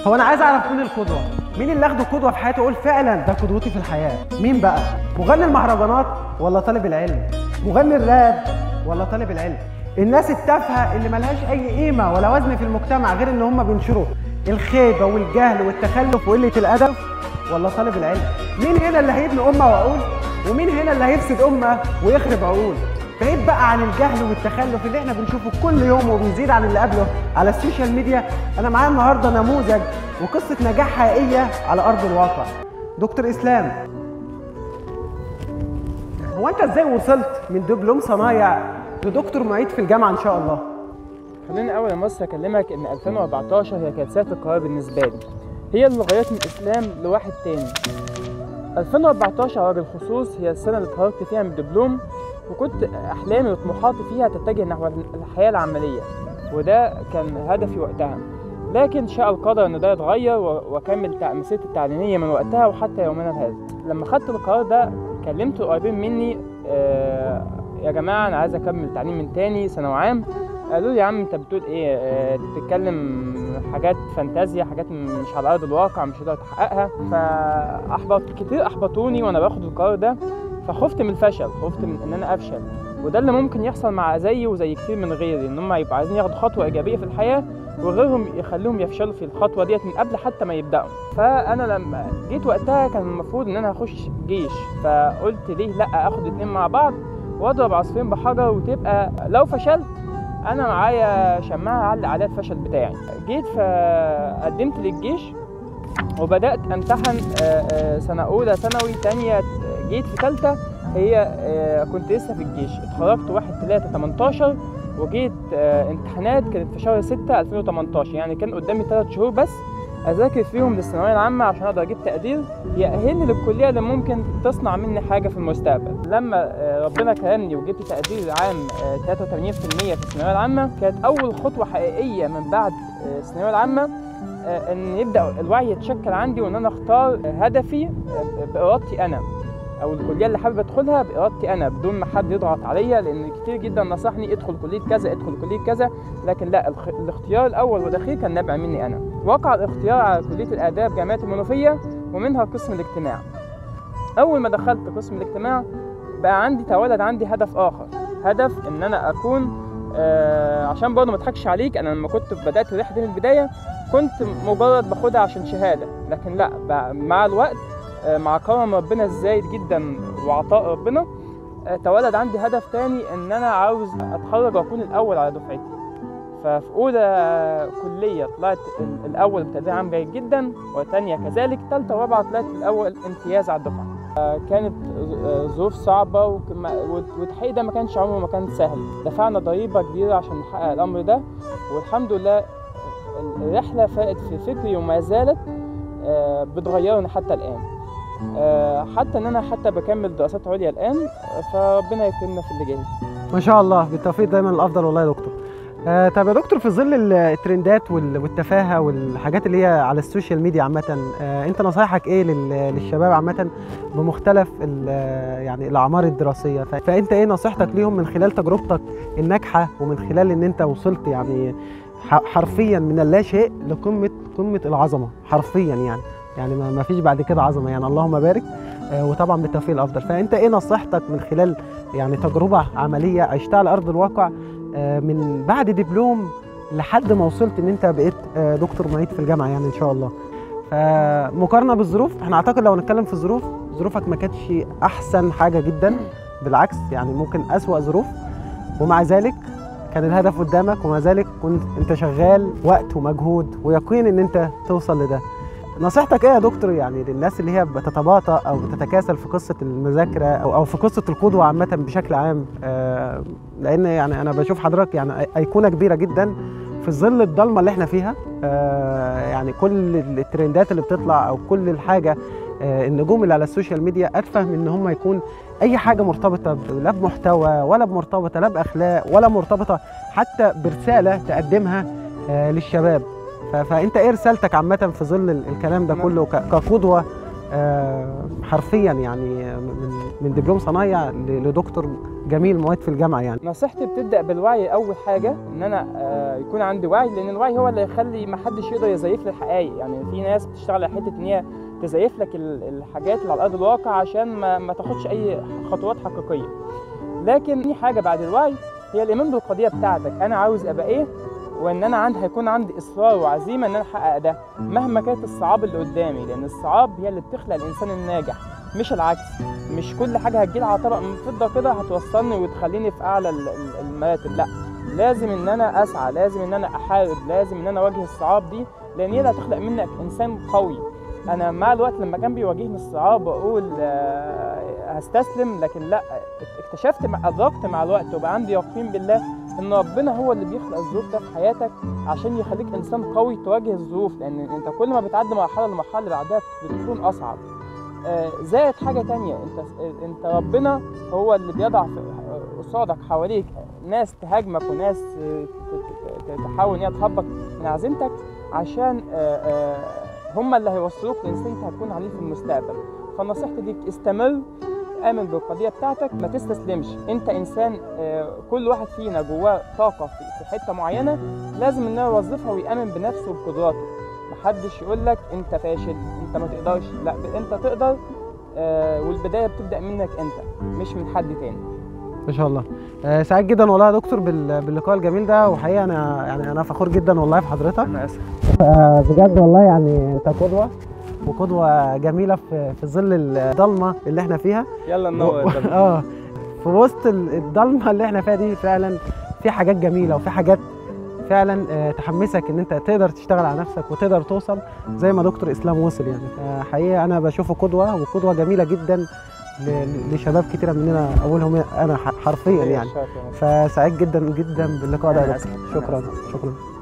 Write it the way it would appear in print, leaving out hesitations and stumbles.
هو انا عايز اعرف مين القدوه، مين اللي اخده قدوه في حياتي اقول فعلا ده قدوتي في الحياه؟ مين بقى؟ مغني المهرجانات ولا طالب العلم؟ مغني الراب ولا طالب العلم؟ الناس التافهه اللي ملهاش اي قيمه ولا وزن في المجتمع غير ان هم بينشروا الخيبه والجهل والتخلف وقله الادب، ولا طالب العلم؟ مين هنا اللي هيبني امه وعقول، ومين هنا اللي هيفسد امه ويخرب عقول؟ بعيد بقى عن الجهل والتخلف اللي احنا بنشوفه كل يوم وبيزيد عن اللي قبله على السوشيال ميديا. انا معايا النهارده نموذج وقصه نجاح حقيقيه على ارض الواقع. دكتور اسلام، هو انت ازاي وصلت من دبلوم صنايع لدكتور معيد في الجامعه ان شاء الله؟ خليني اول ما اكلمك ان 2014 هي كانت سنه القرار بالنسبه لي، هي اللي غيرت من الاسلام لواحد تاني. 2014 على وجه الخصوص هي السنه اللي اتخرجت فيها من الدبلوم، وكنت احلامي وطموحاتي فيها تتجه نحو الحياه العمليه، وده كان هدفي وقتها. لكن شاء القدر ان ده يتغير واكمل مسيرتي التعليميه من وقتها وحتى يومنا هذا. لما خدت القرار ده كلمت القريبين مني، يا جماعه انا عايز اكمل تعليم من تاني ثانوي عام. قالوا لي يا عم انت بتقول ايه؟ بتتكلم حاجات فانتازيا، حاجات مش على ارض الواقع، مش هتقدر تحققها. كتير احبطوني وانا باخد القرار ده، فخفت من الفشل، خفت من ان انا افشل، وده اللي ممكن يحصل مع زيي وزي كتير من غيري، ان هم يبقوا عايزين ياخدوا خطوه ايجابيه في الحياه وغيرهم يخليهم يفشلوا في الخطوه ديت من قبل حتى ما يبداوا. فانا لما جيت وقتها كان المفروض ان انا هخش جيش، فقلت ليه لا اخد الاتنين مع بعض واضرب عصفورين بحجر، وتبقى لو فشلت انا معايا شماعه اعلق عليها الفشل بتاعي. جيت فقدمت للجيش وبدات امتحن سنه اولى ثانوي، تانية جيت في ثالثه هي كنت لسه في الجيش. اتخرجت 1/3/18 وجيت امتحانات كانت في شهر 6 2018، يعني كان قدامي 3 شهور بس اذاكر فيهم للثانويه العامه عشان اقدر اجيب تقدير يأهلني للكليه اللي ممكن تصنع مني حاجه في المستقبل. لما ربنا كرمني وجبت تقدير عام 83% في الثانويه العامه، كانت اول خطوه حقيقيه من بعد الثانويه العامه ان يبدا الوعي يتشكل عندي، وان انا اختار هدفي بارادتي انا، او الكليه اللي حابب ادخلها بارادتي انا بدون ما حد يضغط عليا، لان كتير جدا نصحني ادخل كليه كذا ادخل كليه كذا، لكن لا، الاختيار الاول والاخير كان نابع مني انا. وقع الاختيار على كليه الاداب جامعه المنوفيه ومنها قسم الاجتماع. اول ما دخلت قسم الاجتماع بقى تولد عندي هدف اخر، هدف ان انا اكون عشان برضه ما اضحكش عليك، انا لما كنت بدات الرحله دي من البدايه كنت مجرد باخدها عشان شهاده، لكن لا، مع الوقت مع كرم ربنا الزايد جدا وعطاء ربنا تولد عندي هدف تاني، ان انا عاوز اتخرج واكون الاول على دفعتي. ففي اولى كليه طلعت الاول بتقدير عام جيد جدا، وثانيه كذلك، ثالثه ورابعه طلعت الاول امتياز على الدفعه. كانت ظروف صعبه والتحقيق ده ما كانش عمره ما كان سهل، دفعنا ضريبه كبيره عشان نحقق الامر ده، والحمد لله الرحله فاقت في فكري وما زالت بتغيرني حتى الان، حتى ان انا حتى بكمل دراسات عليا الان، فربنا يكرمنا في اللي جاي. ما شاء الله، بالتوفيق دايما الافضل والله يا دكتور. طب يا دكتور، في ظل الترندات والتفاهه والحاجات اللي هي على السوشيال ميديا عامه، انت نصايحك ايه للشباب عامه بمختلف يعني الاعمار الدراسيه؟ فانت ايه نصيحتك ليهم من خلال تجربتك الناجحه، ومن خلال ان انت وصلت يعني حرفيا من اللا شيء لقمه العظمه حرفيا، يعني ما فيش بعد كده عظمه، يعني اللهم بارك، وطبعا بالتوفيق الافضل. فانت ايه نصيحتك من خلال يعني تجربه عمليه عشتها على ارض الواقع من بعد دبلوم لحد ما وصلت ان انت بقيت دكتور معيد في الجامعه يعني ان شاء الله؟ فمقارنه بالظروف، احنا اعتقد لو نتكلم في الظروف، ظروفك ما كانتش احسن حاجه جدا، بالعكس يعني ممكن اسوأ ظروف، ومع ذلك كان الهدف قدامك، ومع ذلك كنت انت شغال وقت ومجهود ويقين ان انت توصل لده. نصيحتك ايه يا دكتور يعني للناس اللي هي بتتباطأ او بتتكاسل في قصه المذاكره او في قصه القدوه عامه بشكل عام؟ لان يعني انا بشوف حضرتك يعني ايقونه كبيره جدا في ظل الضلمه اللي احنا فيها، يعني كل الترندات اللي بتطلع او كل الحاجه، النجوم اللي على السوشيال ميديا اتفه من ان هم يكون اي حاجه مرتبطه لا بمحتوى ولا مرتبطه لا باخلاق ولا مرتبطه حتى برساله تقدمها للشباب. فانت ايه رسالتك عامه في ظل الكلام ده كله كقدوه حرفيا يعني من دبلوم صنايع لدكتور جميل مواد في الجامعه يعني. نصيحتي بتبدا بالوعي اول حاجه، ان انا يكون عندي وعي، لان الوعي هو اللي يخلي ما حدش يقدر يزيف لي الحقائق. يعني في ناس بتشتغل على حته ان هي تزيف لك الحاجات اللي على ارض الواقع عشان ما تاخدش اي خطوات حقيقيه. لكن في حاجه بعد الوعي هي الايمان بالقضيه بتاعتك، انا عاوز ابقى ايه، وان انا هيكون عندي اصرار وعزيمه ان انا احقق ده مهما كانت الصعاب اللي قدامي، لان الصعاب هي اللي بتخلق الانسان الناجح مش العكس. مش كل حاجه هتجيلي على طبق من فضه كده هتوصلني وتخليني في اعلى المراتب، لا، لازم ان انا اسعى، لازم ان انا احارب، لازم ان انا اواجه الصعاب دي، لان هي اللي هتخلق منك انسان قوي. انا مع الوقت لما كان بيواجهني الصعاب واقول هستسلم، لكن لا، اكتشفت ادركت مع الوقت وبقى عندي يقين بالله ان ربنا هو اللي بيخلق الظروف ده في حياتك عشان يخليك انسان قوي تواجه الظروف، لان انت كل ما بتعدي مرحله المرحله اللي بعدها بتكون اصعب. زائد حاجه تانية، انت ربنا هو اللي بيضع قصادك حواليك ناس تهاجمك وناس تحاول ان هي تهبط من عزيمتك، عشان هم اللي هيوصلوك لانسان انت هتكون عليه في المستقبل. فنصيحتي ليك استمر، آمن بالقضية بتاعتك، ما تستسلمش. انت انسان، كل واحد فينا جواه طاقة في حتة معينة لازم انه يوظفها ويأمن بنفسه وبقدراته. محدش يقول لك انت فاشل، انت ما تقدرش، لا، انت تقدر، والبداية بتبدأ منك انت مش من حد تاني. ما شاء الله. سعيد جدا والله يا دكتور باللقاء الجميل ده، وحقيقة انا فخور جدا والله في حضرتك. انا اسف. بجد والله يعني انت قدوة، وقدوة جميلة في ظل الضلمة اللي احنا فيها. يلا ننور في وسط الضلمة اللي احنا فيها دي فعلا في حاجات جميلة، وفي حاجات فعلا تحمسك ان انت تقدر تشتغل على نفسك وتقدر توصل زي ما دكتور اسلام وصل يعني. حقيقة انا بشوفه قدوة، وقدوة جميلة جدا لشباب كتيرة مننا، اولهم انا حرفيا يعني. فسعيد جدا جدا باللقاء ده. شكرا.